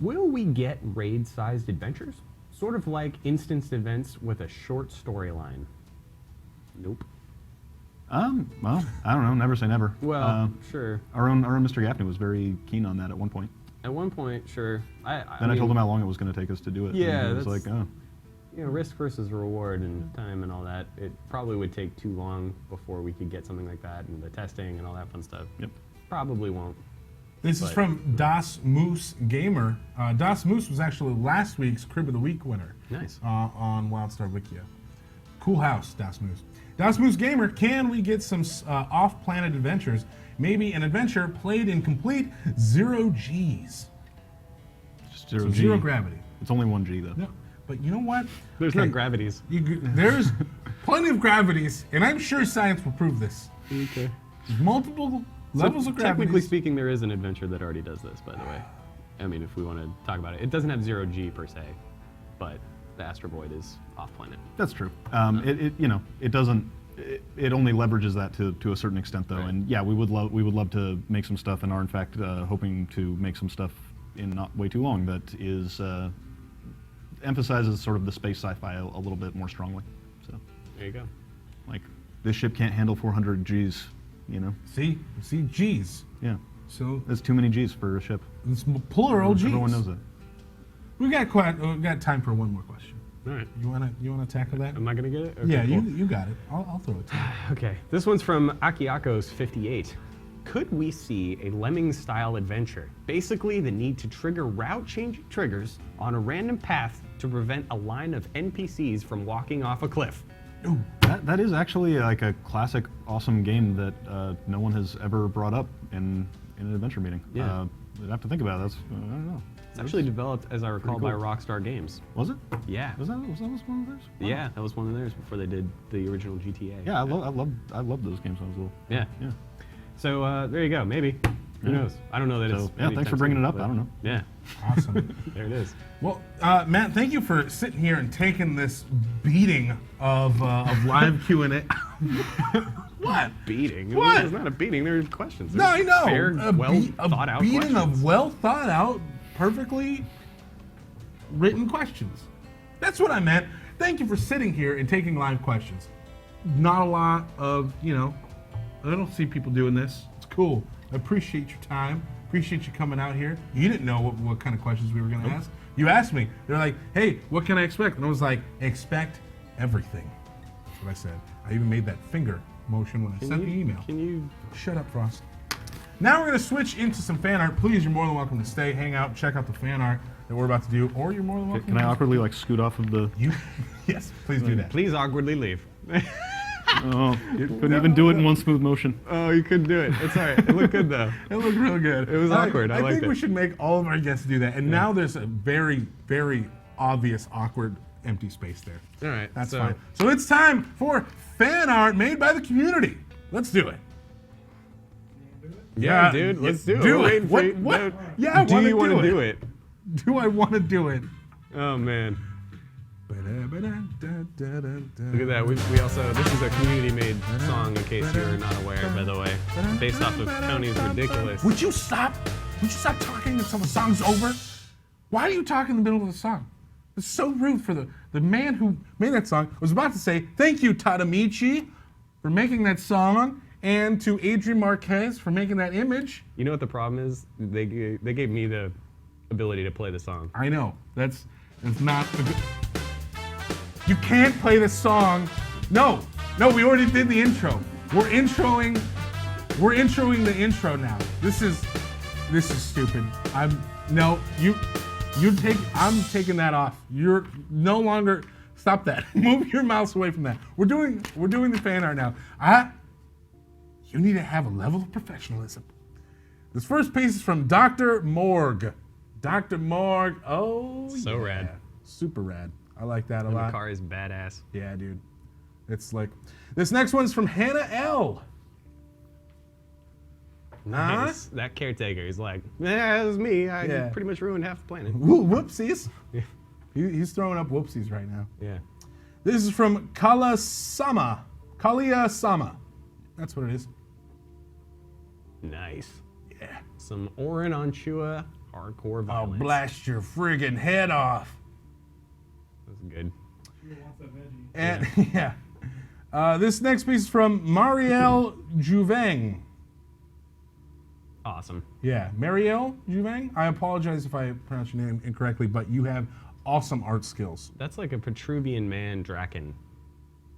Will we get raid-sized adventures? Sort of like instanced events with a short storyline. Nope. Well, I don't know. Never say never. Well, sure. Our own Mr. Gaffney was very keen on that at one point. At one point, sure. Then I told him how long it was going to take us to do it. Yeah, and he was like, that's- oh. You know, risk versus reward and time and all that. It probably would take too long before we could get something like that, and the testing and all that fun stuff. Yep. Probably won't. This is But- from Das Moose Gamer. Das Moose was actually last week's Crib of the Week winner. Nice. On WildStar Wikia. Cool house, Das Moose. Das Moose Gamer, can we get some off-planet adventures? Maybe an adventure played in complete 0 Gs. Just So zero G. zero gravity. It's only 1 G, though. No, but you know what? There's no gravities. There's plenty of gravities, and I'm sure science will prove this. Okay. There's multiple levels of Technically gravity. speaking, there is an adventure that already does this, by the way. I mean, if we want to talk about it. It doesn't have 0 G per se, but the Astro Void is off-planet. That's true. It doesn't. It only leverages that to a certain extent, though. Right. And yeah, we would love to make some stuff, and are in fact hoping to make some stuff in not way too long that is emphasizes sort of the space sci-fi a little bit more strongly. So, There you go. like, this ship can't handle 400 Gs. You know? See, G's. Yeah. So That's too many Gs for a ship. it's plural G's. Everyone knows that. We got time for one more question. All right. You wanna tackle that? Am I going to get it? Okay, Yeah, cool. you got it. I'll throw it to you. Okay, this one's from Akiakos58. Could we see a Lemmings-style adventure? Basically, the need to trigger route-changing triggers on a random path to prevent a line of NPCs from walking off a cliff. Ooh, That is actually like a classic, awesome game that no one has ever brought up in an adventure meeting. Yeah. I'd have to think about it. That's I don't know. It's actually developed, as I recall, by cool. Rockstar Games. Was it? Yeah. Was that one of theirs? Wow. Yeah, that was one of theirs before they did the original GTA. Yeah, I loved those games when I was little. Yeah. Yeah. So there you go. Maybe. Who knows? I don't know that So, it's. yeah, thanks anytime for bringing soon, it up. but I don't know. Yeah. awesome. There it is. Well, Matt, thank you for sitting here and taking this beating of live Q&A. What? Beating. What? It's not a beating. There's questions. No, I know. Fair, A thought out beating questions. of well thought out, perfectly written questions. That's what I meant. Thank you for sitting here and taking live questions. Not a lot of, I don't see people doing this. It's cool. I appreciate your time. Appreciate you coming out here. You didn't know what kind of questions we were going to ask. You asked me. They're like, hey, what can I expect? And I was like, expect everything. That's what I said. I even made that finger motion when I sent the email. Can you? Shut up, Frost. Now we're going to switch into some fan art. Please, you're more than welcome to stay, hang out, check out the fan art that we're about to do, or you're more than welcome Can I to awkwardly like scoot off of the? Yes, please do that. Please awkwardly leave. Oh, you couldn't even do it in one smooth motion. Oh, you couldn't do it. It's all right. It looked good though. It looked real good. It was awkward. I liked think we it. should make all of our guests do that. And now there's a very, very obvious awkward empty space there. All right, That's so- fine. So it's time for fan art made by the community. Let's do it. Yeah, dude, let's do it. Do We're it. waiting for What? you. What? No. Yeah, I Do wanna you want to do do it. it? Do I want to do it? Oh man, look Look at that. We also, this is a community-made song, in case you're not aware, by the way, based off of Tony's Ridiculous. Would you stop? Would you stop talking until the song's over? Why do you talk in the middle of the song? It's so rude for the man who made that song. I was about to say thank you, Tadamichi, for making that song, and to Adrian Marquez for making that image. You know what the problem is? They gave me the ability to play the song. I know that's not a good. You can't play the song. No, we already did the intro. We're introing the intro now. This is stupid. I'm taking that off. You're no longer. Stop that. Move your mouse away from that. We're doing the fan art now. You need to have a level of professionalism. This first piece is from Dr. Morgue. Dr. Morgue. Oh, So yeah. rad. Super rad. I like that a And lot. the car is badass. Yeah, dude. It's like this next one's from Hannah L. Nice. That caretaker is like, yeah, it was me. I Yeah. pretty much ruined half the planet. Whoopsies. Yeah. He's throwing up whoopsies right now. Yeah. This is from Kalia-sama. That's what it is. Nice. Yeah. Some Orin Anchua hardcore I'll violence. blast your friggin' head off. That's good. And yeah. This next piece is from Marielle Juvang. Awesome. Yeah, Marielle Juvang. I apologize if I pronounced your name incorrectly, but you have awesome art skills. That's like a Petruvian man Draken,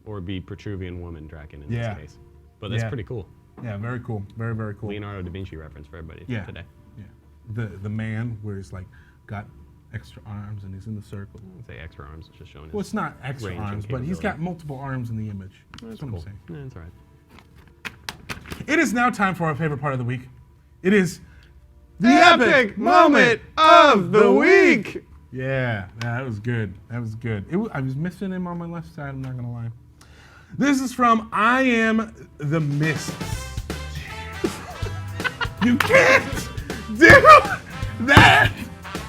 or be Petruvian woman Draken in Yeah. this case. But that's Yeah. pretty cool. Yeah, very cool. Very, very cool. Leonardo da Vinci reference for everybody Yeah. today. Yeah. The man where he's like got extra arms and he's in the circle. I'd say extra arms, it's just showing his Well, it's not extra range and arms, but he's got capability. multiple arms in the image. That's That's what cool. I'm saying. Yeah, that's all right. It is now time for our favorite part of the week. It is the Epic moment of the week! Yeah, that was good. That was good. I was missing him on my left side, I'm not gonna lie. This is from I Am the Mist. You can't do that!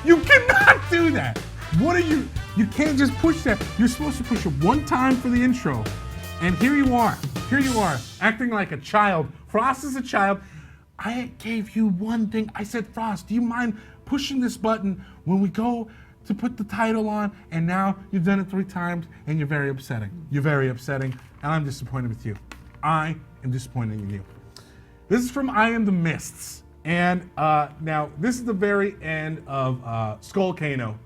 You cannot do that! What are you? You can't just push that. You're supposed to push it one time for the intro. And here you are, acting like a child. Frost is a child. I gave you one thing. I said, Frost, do you mind pushing this button when we go to put the title on? And now you've done it 3 times and you're very upsetting. You're very upsetting, and I'm disappointed with you. I am disappointed in you. This is from I Am the Mists. And now, this is the very end of Skull Kano.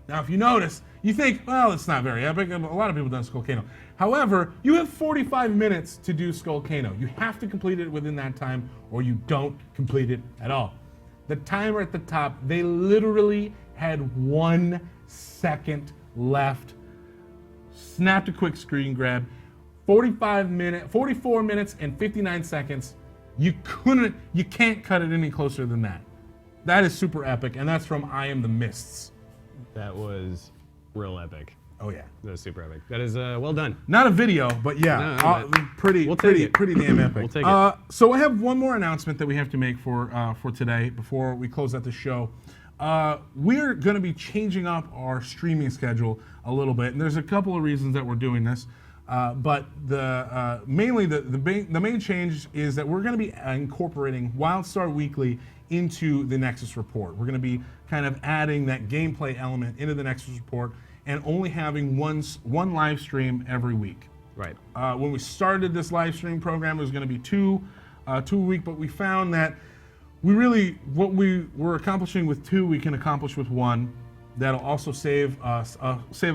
Now, if you notice, you think, well, it's not very epic. A lot of people have done Skull Kano. However, you have 45 minutes to do Skull Kano. You have to complete it within that time, or you don't complete it at all. The timer at the top, they literally had 1 second left. Snapped a quick screen grab. 44 minutes and 59 seconds. You can't cut it any closer than that. That is super epic, and that's from I Am the Mists. That was real epic. Oh yeah. That was super epic. That is well done. Not a video, but yeah, No, but pretty we'll take it. pretty damn epic. We'll take it. So I have one more announcement that we have to make for today before we close out the show. We're going to be changing up our streaming schedule a little bit, and there's a couple of reasons that we're doing this. But mainly the main change is that we're going to be incorporating WildStar Weekly into the Nexus report. We're going to be kind of adding that gameplay element into the Nexus report and only having one live stream every week. Right. When we started this live stream program, it was going to be two a week, but we found that what we were accomplishing with 2, we can accomplish with 1. That'll also save us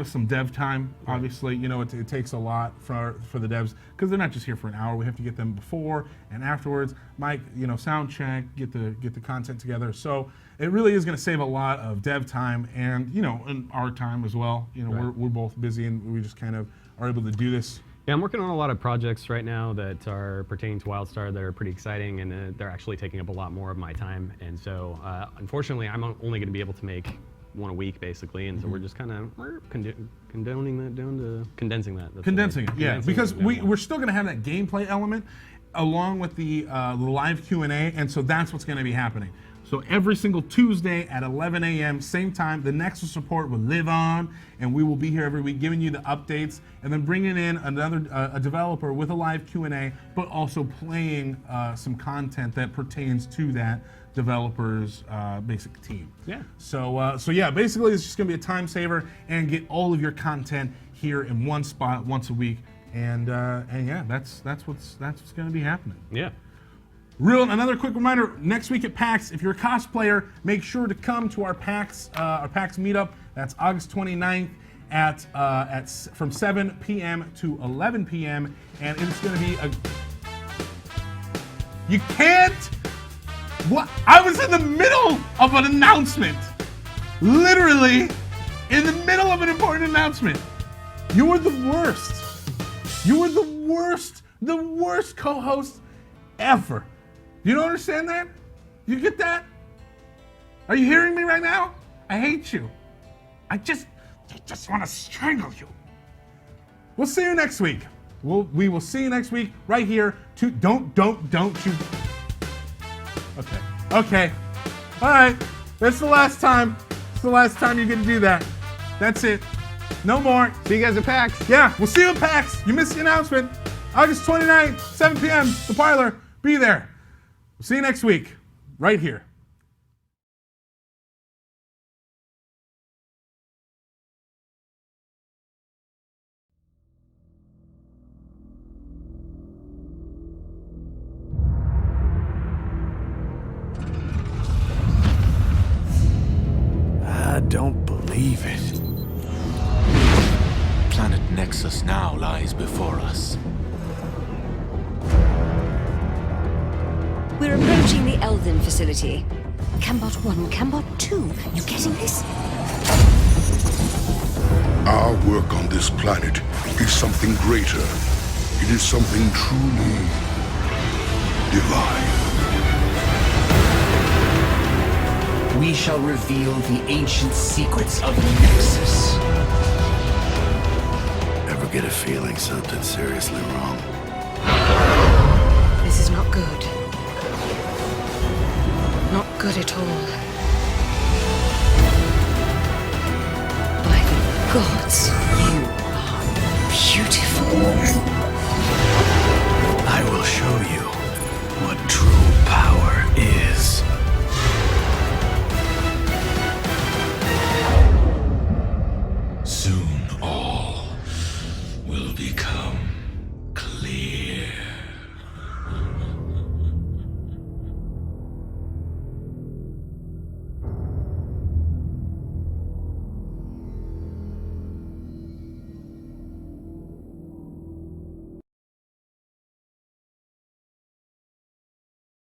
some dev time. Obviously, it takes a lot for the devs because they're not just here for an hour. We have to get them before and afterwards. Mic, sound check, get the content together. So it really is going to save a lot of dev time and and our time as well. Right. We're both busy and we just kind of are able to do this. Yeah, I'm working on a lot of projects right now that are pertaining to WildStar that are pretty exciting, and they're actually taking up a lot more of my time. And so, unfortunately, I'm only going to be able to make one a week basically, and so we're just kind of condensing that down to condensing that. That's Condensing the it, word. yeah, Condensing because it down more. we're still going to have that gameplay element along with the live Q&A, and so that's what's going to be happening. So every single Tuesday at 11 a.m., same time, the Nexus support will live on, and we will be here every week giving you the updates, and then bringing in another a developer with a live Q&A, but also playing some content that pertains to that developer's basic team. Yeah. So yeah, basically it's just going to be a time saver and get all of your content here in one spot once a week, and yeah, that's what's going to be happening. Yeah. Another quick reminder, next week at PAX, if you're a cosplayer, make sure to come to our PAX meetup. That's August 29th from 7 p.m. to 11 p.m. And it's going to be You can't... What? I was in the middle of an announcement. Literally in the middle of an important announcement. You were the worst. You were the worst co-host ever. You don't understand that? You get that? Are you hearing me right now? I hate you. I just want to strangle you. We'll see you next week. We will see you next week right here. Don't you. Okay. All right. That's the last time. It's the last time you get to do that. That's it. No more. See you guys at PAX. Yeah, we'll see you at PAX. You missed the announcement. August 29th, 7 p.m. The Parlor. Be there. We'll see you next week, right here. I don't believe it. Planet Nexus now lies before us. We're approaching the Elven facility. Cambot 1, Cambot 2. You getting this? Our work on this planet is something greater. It is something truly divine. We shall reveal the ancient secrets of Nexus. Ever get a feeling something's seriously wrong? This is not good. Not good at all. By the gods.